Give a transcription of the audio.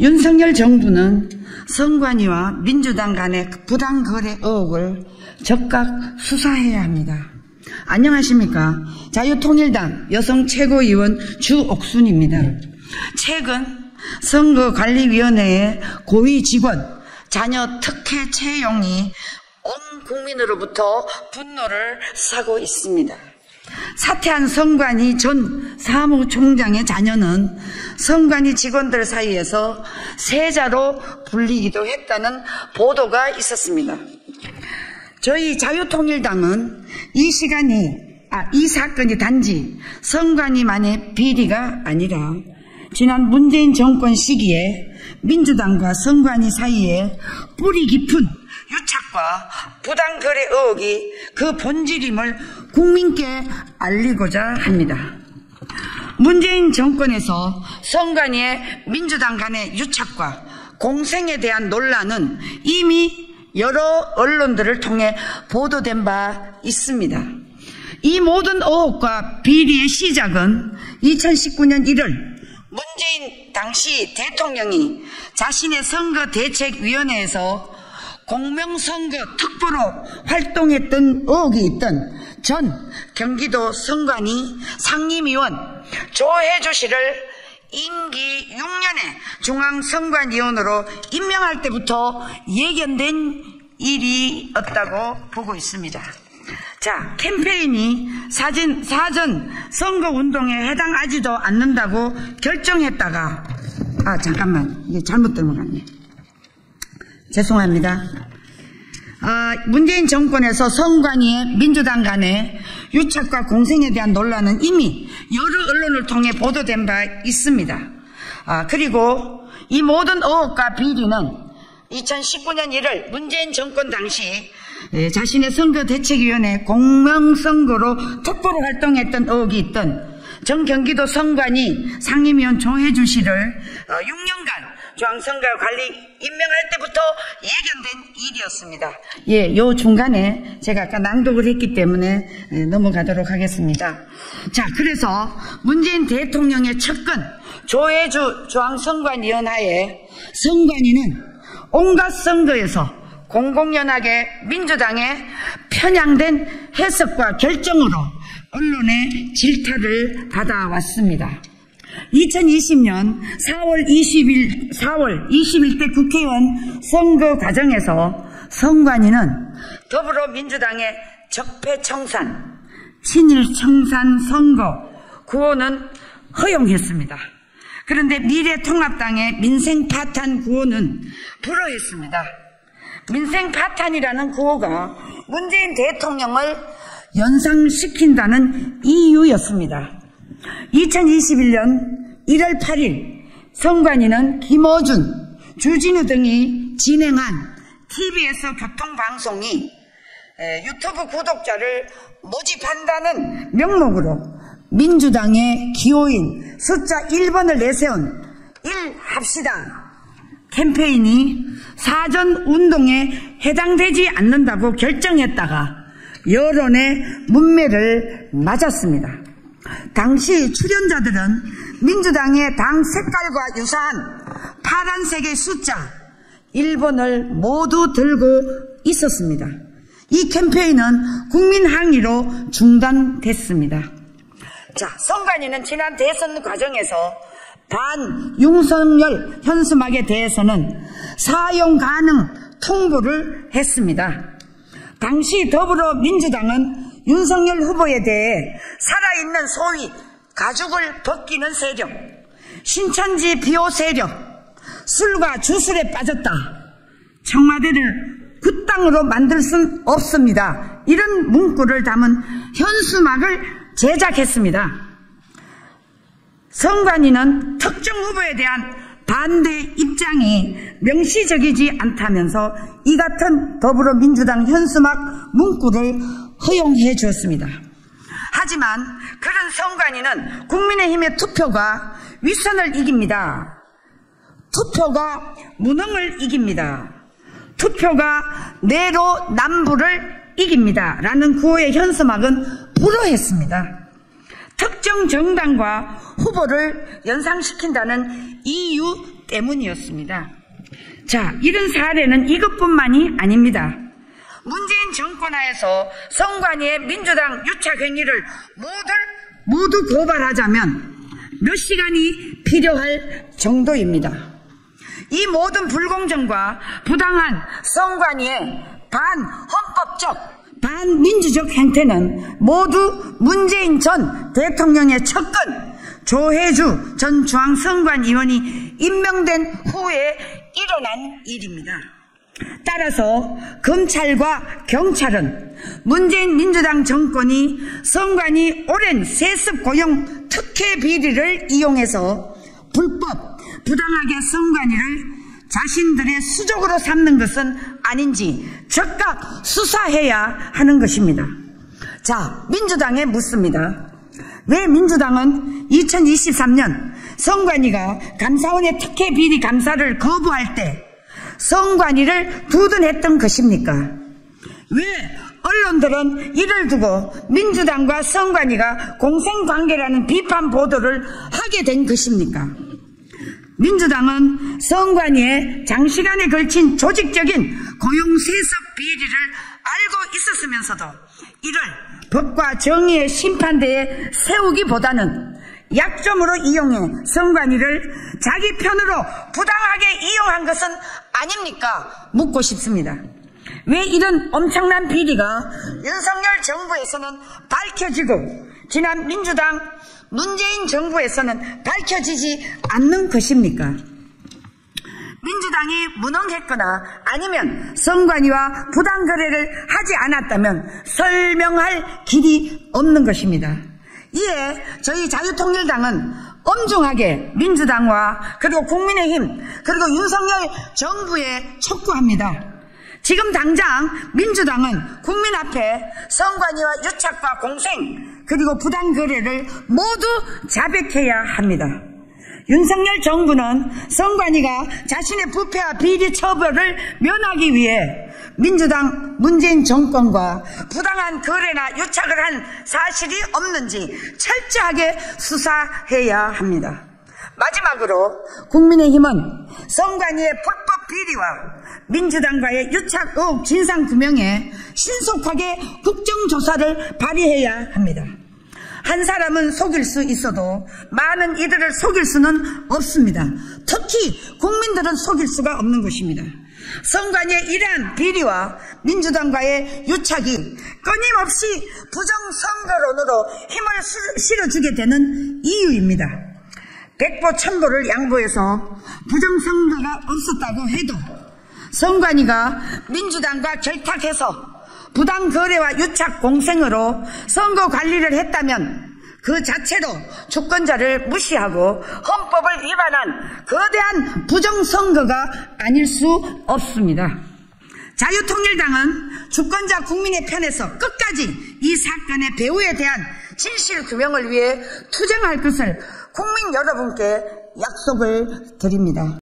윤석열 정부는 선관위와 민주당 간의 부당거래 의혹을 적극 수사해야 합니다. 안녕하십니까. 자유통일당 여성 최고위원 주옥순입니다. 최근 선거관리위원회의 고위 직원 자녀 특혜 채용이 온 국민으로부터 분노를 사고 있습니다. 사퇴한 선관위 전 사무총장의 자녀는 선관위 직원들 사이에서 세자로 불리기도 했다는 보도가 있었습니다. 저희 자유통일당은 이 사건이 단지 선관위만의 비리가 아니라 지난 문재인 정권 시기에 민주당과 선관위 사이에 뿌리 깊은 유착과 부당거래 의혹이 그 본질임을 국민께 알리고자 합니다. 문재인 정권에서 선관위의 민주당 간의 유착과 공생에 대한 논란은 이미 여러 언론들을 통해 보도된 바 있습니다. 이 모든 의혹과 비리의 시작은 2019년 1월 문재인 당시 대통령이 자신의 선거대책위원회에서 공명선거 특보로 활동했던 의혹이 있던 전 경기도 선관위 상임위원 조혜주 씨를 임기 6년의 중앙선관위원으로 임명할 때부터 예견된 일이었다고 보고 있습니다. 자, 캠페인이 사전 선거운동에 해당하지도 않는다고 결정했다가 잠깐만, 이게 잘못 넘어갔네. 죄송합니다. 문재인 정권에서 선관위의 민주당 간의 유착과 공생에 대한 논란은 이미 여러 언론을 통해 보도된 바 있습니다. 그리고 이 모든 의혹과 비리는 2019년 1월 문재인 정권 당시 자신의 선거대책위원회 공명선거로 특보로 활동했던 의혹이 있던 전 경기도 선관위 상임위원 조혜주 씨를 6년간 중앙선거관리 임명할 때부터 예견된 일이었습니다. 예, 요 중간에 제가 아까 낭독을 했기 때문에 넘어가도록 하겠습니다. 자, 그래서 문재인 대통령의 측근 조혜주 중앙선관위원 하에 선관위는 온갖 선거에서 공공연하게 민주당의 편향된 해석과 결정으로 언론의 질타를 받아왔습니다. 2020년 4월 20일 때 국회의원 선거 과정에서 선관위는 더불어민주당의 적폐청산, 친일청산 선거 구호는 허용했습니다. 그런데 미래통합당의 민생파탄 구호는 불허했습니다. 민생파탄이라는 구호가 문재인 대통령을 연상시킨다는 이유였습니다. 2021년 1월 8일 선관위는 김어준, 주진우 등이 진행한 TBS 교통방송이 유튜브 구독자를 모집한다는 명목으로 민주당의 기호인 숫자 1번을 내세운 일합시다 캠페인이 사전운동에 해당되지 않는다고 결정했다가 여론의 문매를 맞았습니다. 당시 출연자들은 민주당의 당 색깔과 유사한 파란색의 숫자 1번을 모두 들고 있었습니다. 이 캠페인은 국민 항의로 중단됐습니다. 자, 선관위는 지난 대선 과정에서 반 윤석열 현수막에 대해서는 사용 가능 통보를 했습니다. 당시 더불어민주당은 윤석열 후보에 대해 살아있는 소위 가죽을 벗기는 세력, 신천지 비호 세력, 술과 주술에 빠졌다, 청와대를 그 땅으로 만들 순 없습니다, 이런 문구를 담은 현수막을 제작했습니다. 선관위는 특정 후보에 대한 반대 입장이 명시적이지 않다면서 이 같은 더불어민주당 현수막 문구를 허용해 주었습니다. 하지만 그런 선관위는 국민의힘의 투표가 윗선을 이깁니다. 투표가 무능을 이깁니다. 투표가 내로남불을 이깁니다 라는 구호의 현수막은 불허했습니다. 특정 정당과 후보를 연상시킨다는 이유 때문이었습니다. 자, 이런 사례는 이것뿐만이 아닙니다. 문재인 정권 하에서 선관위의 민주당 유착 행위를 모두 고발하자면 몇 시간이 필요할 정도입니다. 이 모든 불공정과 부당한 선관위의 반헌법적, 반민주적 행태는 모두 문재인 전 대통령의 측근 조혜주 전 중앙선관위원이 임명된 후에 일어난 일입니다. 따라서 검찰과 경찰은 문재인 민주당 정권이 선관위 오랜 세습 고용 특혜 비리를 이용해서 불법, 부당하게 선관위를 자신들의 수족으로 삼는 것은 아닌지 즉각 수사해야 하는 것입니다. 자, 민주당에 묻습니다. 왜 민주당은 2023년 선관위가 감사원의 특혜 비리 감사를 거부할 때 선관위를 두둔했던 것입니까? 왜 언론들은 이를 두고 민주당과 선관위가 공생관계라는 비판 보도를 하게 된 것입니까? 민주당은 선관위에 장시간에 걸친 조직적인 고용세습 비리를 알고 있었으면서도 이를 법과 정의의 심판대에 세우기보다는 약점으로 이용해 선관위를 자기 편으로 부당하게 이용한 것은 아닙니까? 묻고 싶습니다. 왜 이런 엄청난 비리가 윤석열 정부에서는 밝혀지고 지난 민주당 문재인 정부에서는 밝혀지지 않는 것입니까? 민주당이 무능했거나 아니면 선관위와 부당 거래를 하지 않았다면 설명할 길이 없는 것입니다. 이에 저희 자유통일당은 엄중하게 민주당과 그리고 국민의힘 그리고 윤석열 정부에 촉구합니다. 지금 당장 민주당은 국민 앞에 선관위와 유착과 공생 그리고 부당 거래를 모두 자백해야 합니다. 윤석열 정부는 선관위가 자신의 부패와 비리 처벌을 면하기 위해 민주당 문재인 정권과 부당한 거래나 유착을 한 사실이 없는지 철저하게 수사해야 합니다. 마지막으로 국민의힘은 선관위의 불법 비리와 민주당과의 유착 의혹 진상규명에 신속하게 국정조사를 발의해야 합니다. 한 사람은 속일 수 있어도 많은 이들을 속일 수는 없습니다. 특히 국민들은 속일 수가 없는 것입니다. 선관위의 이러한 비리와 민주당과의 유착이 끊임없이 부정선거론으로 힘을 실어주게 되는 이유입니다. 백보 천보를 양보해서 부정선거가 없었다고 해도 선관위가 민주당과 결탁해서 부당거래와 유착 공생으로 선거 관리를 했다면 그 자체로 주권자를 무시하고 헌법을 위반한 거대한 부정선거가 아닐 수 없습니다. 자유통일당은 주권자 국민의 편에서 끝까지 이 사건의 배후에 대한 진실 규명을 위해 투쟁할 것을 국민 여러분께 약속을 드립니다.